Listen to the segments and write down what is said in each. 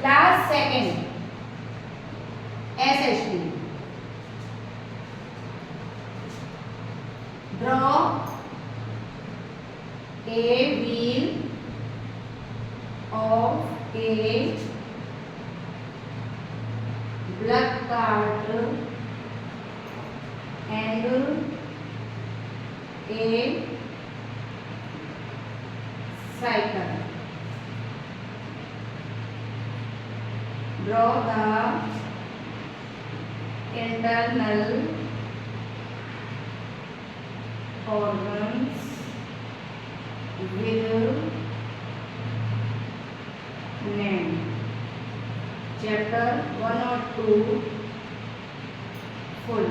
Class second SHT। Draw a wheel of a block cart and a cycle। Draw the internal organs with name। Chapter 1 और 2 full.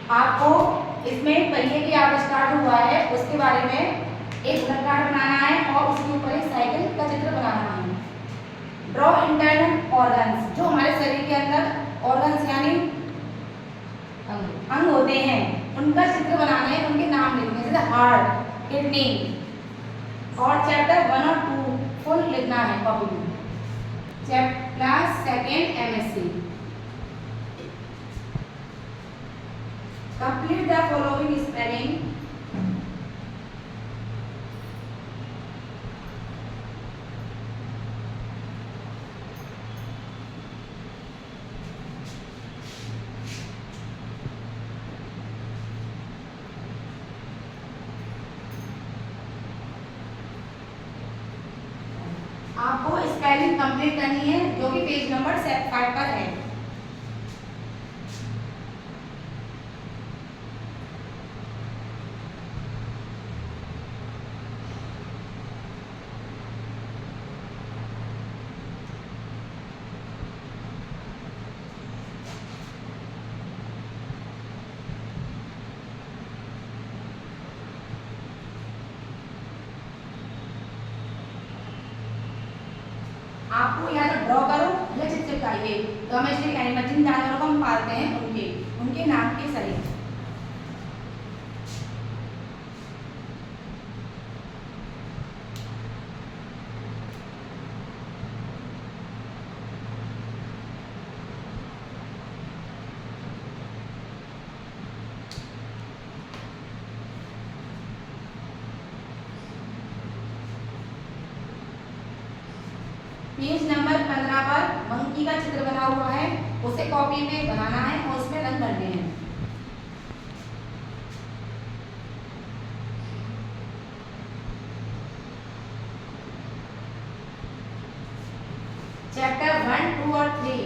आपको इसमें पहिए की आप start हुआ है उसके बारे में एक ब्लॉक कार्ड बनाना है और उसके ऊपर एक साइकिल का चित्र बनाना है। ड्रॉ इंटरनल ऑर्गन्स, जो हमारे शरीर के अंदर ऑर्गन्स यानी अंग होते हैं उनका चित्र बनाना है, उनके नाम लिखने हैं, जैसे हार्ट, किडनी। और चैप्टर 1 और 2 फुल लिखना है कॉपी में। Class second MSc। Complete the following spelling. आपको स्पेलिंग कंप्लीट करनी है जो कि पेज नंबर 5 पर है। आपको या तो ड्रॉ करो या चित्र चिपकाइए। डोमेस्टिक एनिमल जिन जानवरों को हम पालते हैं उनके नाम के सहित। पेज नंबर 15 पर मंकी का चित्र बना हुआ है, उसे कॉपी में बनाना है और उसमें रंग भरने हैं। चैप्टर 1, 2 और 3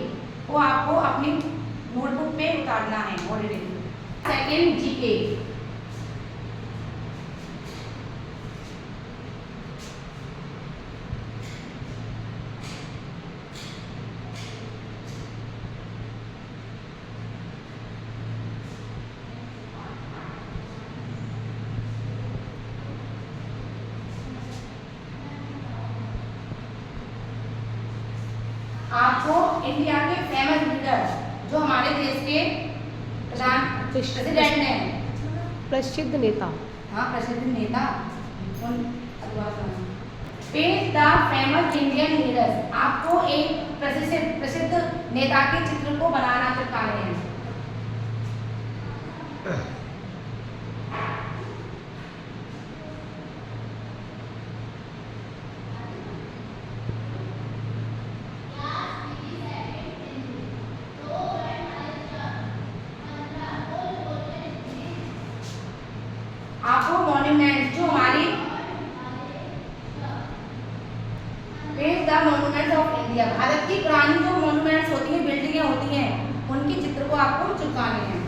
को आपको अपनी नोटबुक में उतारना है। Second GK। आपको इंडिया के फेमस लीडर जो हमारे देश के प्रेसिडेंट हैं, प्रसिद्ध नेता, हाँ प्रसिद्ध नेता, page the famous Indian leaders. आपको एक प्रसिद्ध नेता के चित्र को बनाना चिपकाने हैं। आपको मॉन्यूमेंट जो हमारी page the monuments of India, Bharat की पुरानी जो मॉन्यूमेंट्स होती हैं, बिल्डिंगें होती हैं, उनके चित्र को आपको चिपकाने हैं।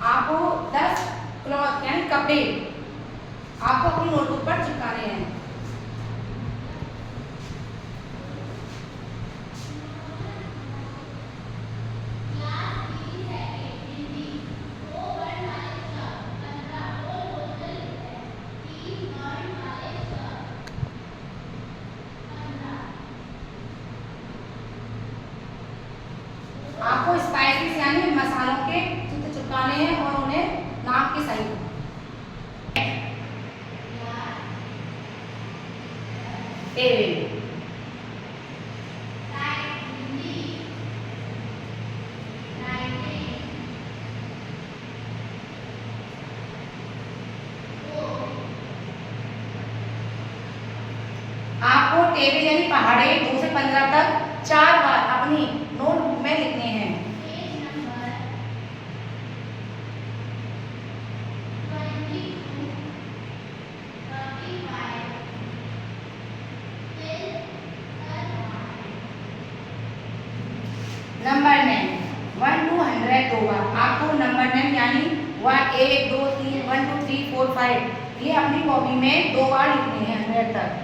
आपको 10 क्लॉथ यानी कपड़े आपको अपनी नोटबुक पर चिपकाने हैं। आपके साइड। टेबल। आपको टेबल यानी पहाड़े 2 से 15 तक 4 बार अपनी नोटबुक में लिखने हैं। नंबर नेम 1 to 100 2 बार आपको नंबर नेम यानी 1 2 3 1 2 3 4 5 ये अपनी कॉपी में 2 बार लिखने हैं 100 तक।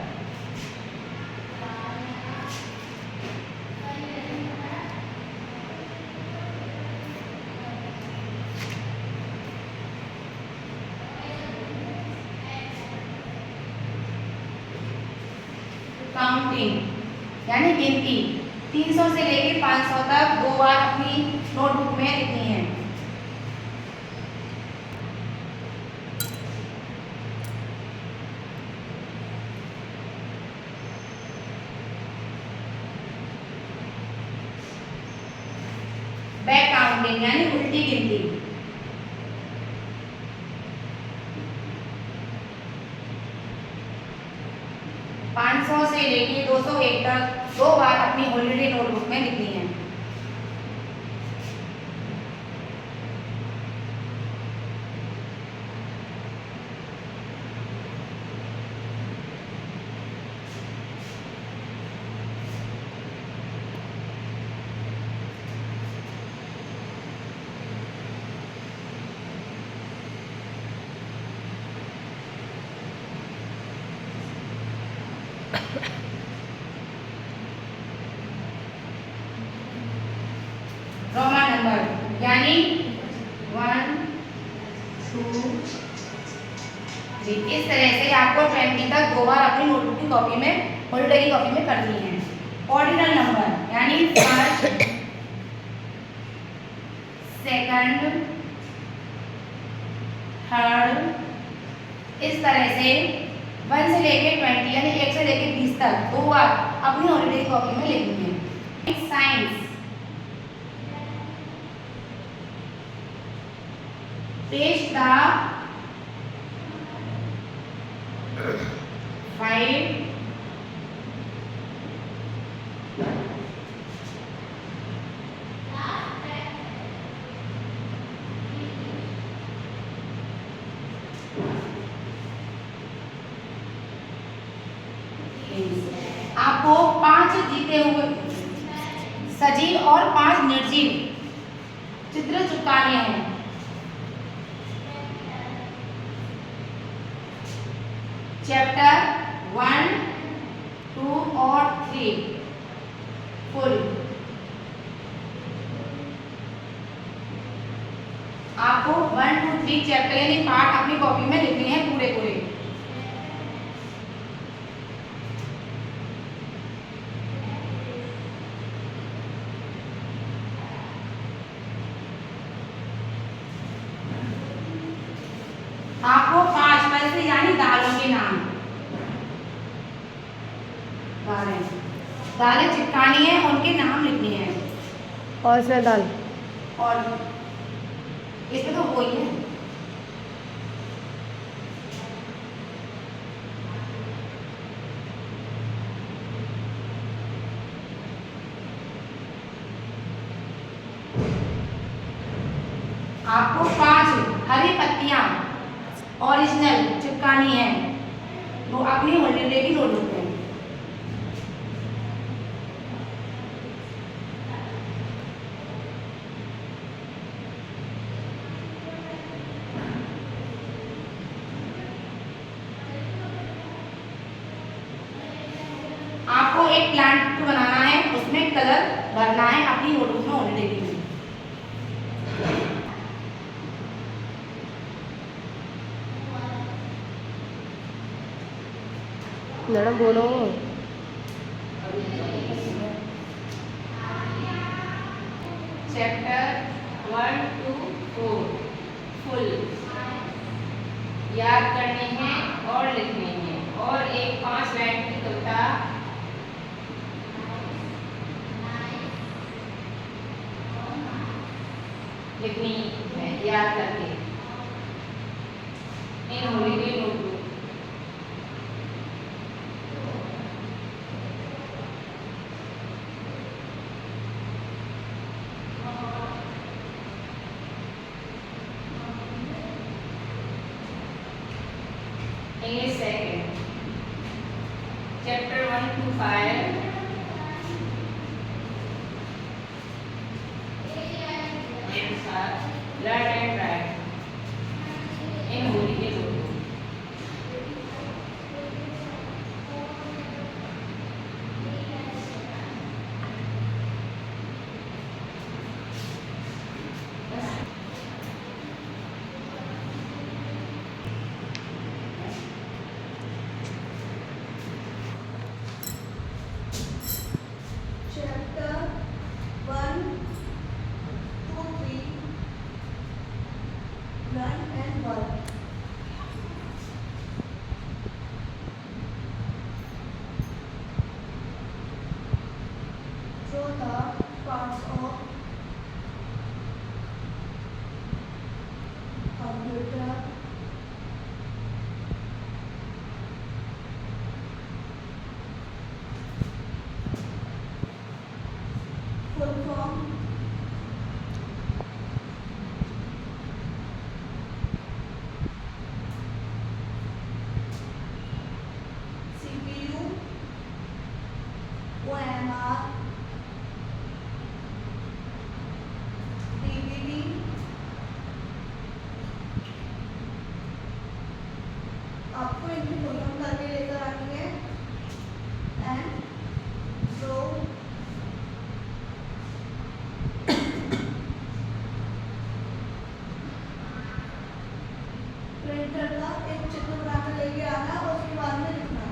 काउंटिंग यानी गिनती 300 से लेकर 500 तक 2 बार अपनी नोटबुक में लिखनी है। बैक काउंटिंग यानी उल्टी गिनती 500 से लेके 201 तक 2 बार अपनी हॉलीडे नोटबुक में लिखनी है। रोमन नंबर यानी 1 2 3 इस तरह से आपको 20 तक 2 बार अपनी नोटबुक की कॉपी में हॉलीडे की कॉपी में करनी है। ऑर्डिनल नंबर यानी फर्स्ट सेकंड थर्ड इस तरह से 1 से लेके 20 यानी 1 से लेके 20 तक 2 बार अपनी हॉलीडे की कॉपी में लिखनी है। साइंस Page the 5 आपको 5 जीते हुए सजीव और 5 निर्जीव चित्र चिपकाने हैं। चैप्टर 1 2 और 3 फुल आपको 1 2 3 चैप्टर यानी पार्ट अपनी कॉपी में लिखने हैं पूरे पूरे। आपको 5 फल यानी दालों के नाम दालें चिपकानी है उनके नाम लिखने हैं। और इसमें दाल और इसमें तो वही है। आपको 5 हरी पत्तियां ओरिजिनल चिपकानी है वो अपनी हॉलीडे की नोटबुक में। आपको एक प्लांट बनाना है उसमें कलर भरना है अपनी नोटबुक में हॉलीडे की। मैडम बोलो चैप्टर 1 to 4 फुल याद करने हैं और लिखने हैं। और एक 5 लाइन की कविता लिखनी है याद करके in holiday notebook. English second, chapter 1 to 5. Answer, learn and write in holiday notebook. Chapter 1, 2, 3. Learn and work. Draw the parts of computer, full form, CPU, OMR, DVD, आपको इनकी फुल करके लेकर आनी है एंड ड्रॉ प्रिंटर का एक चित्र बनाकर लेके आना और उसके बाद में लिखना।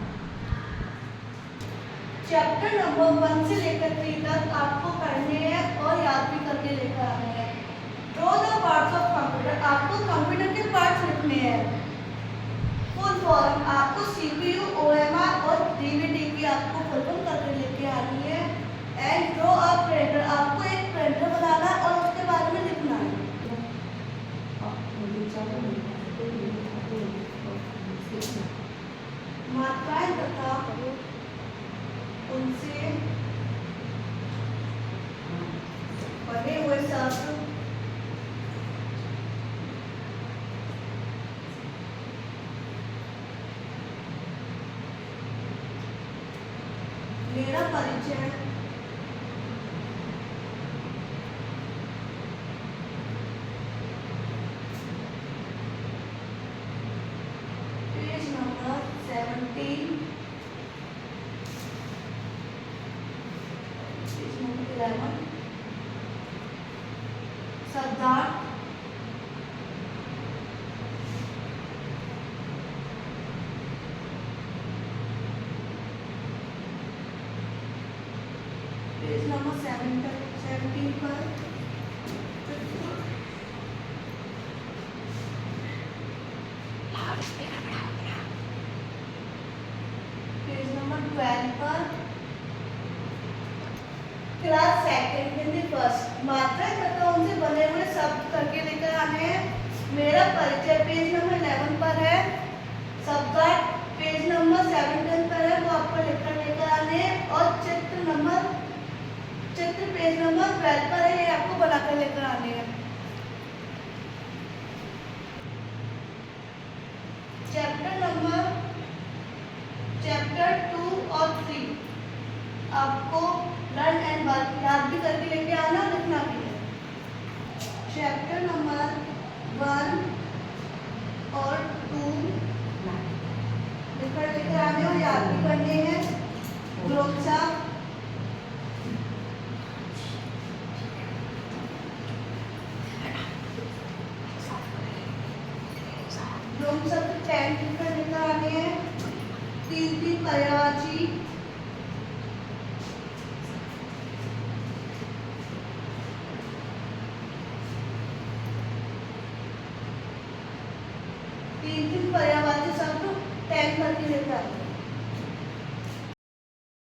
चैप्टर नंबर 1 से लेकर 3 तक आपको पढ़ने हैं और याद भी करके लेकर आने हैं। Draw the parts of computer, आपको कंप्यूटर के पार्ट्स लिखने हैं। फुल फॉर्म आपको सीपीयू, ओएमआर और डीवीडी की आपको फुल फॉर्म करके लेके आनी है। एंड ड्रॉ अ प्रिंटर, आपको एक प्रिंटर बनाना और उसके बारे में लिखना है। मात्राएं तथा उनसे बने हुए शब्द मेरा परिचय, पेज नंबर 17, पेज नंबर 11, शब्दार्थ, पेज नंबर 17 पर पेज नंबर 12 पर क्लास सेकंड हिंदी फर्स्ट मात्राएं तथा उनसे बने हुए शब्द करके लेकर आने हैं। मेरा परिचय पेज नंबर 11 पर है। शब्दार्थ पेज नंबर 17 पर है, वो आपको लिखकर लेकर आने हैं। और चित्र पेज नंबर 12 पर है, ये आपको बनाकर लेकर आने हैं। चैप्टर 2 और 3 आपको लर्न एंड वर्क याद भी करके लेके आना, लिखना भी है। चैप्टर नंबर 1 और 2 लिखकर लेकर आने और याद भी करने हैं। ग्लोसा, सब 10 लिखकर लेकर आने हैं। 3 पर्यायवाची, तीन पर्यायवाची शब्द टैग करके लेकर आए।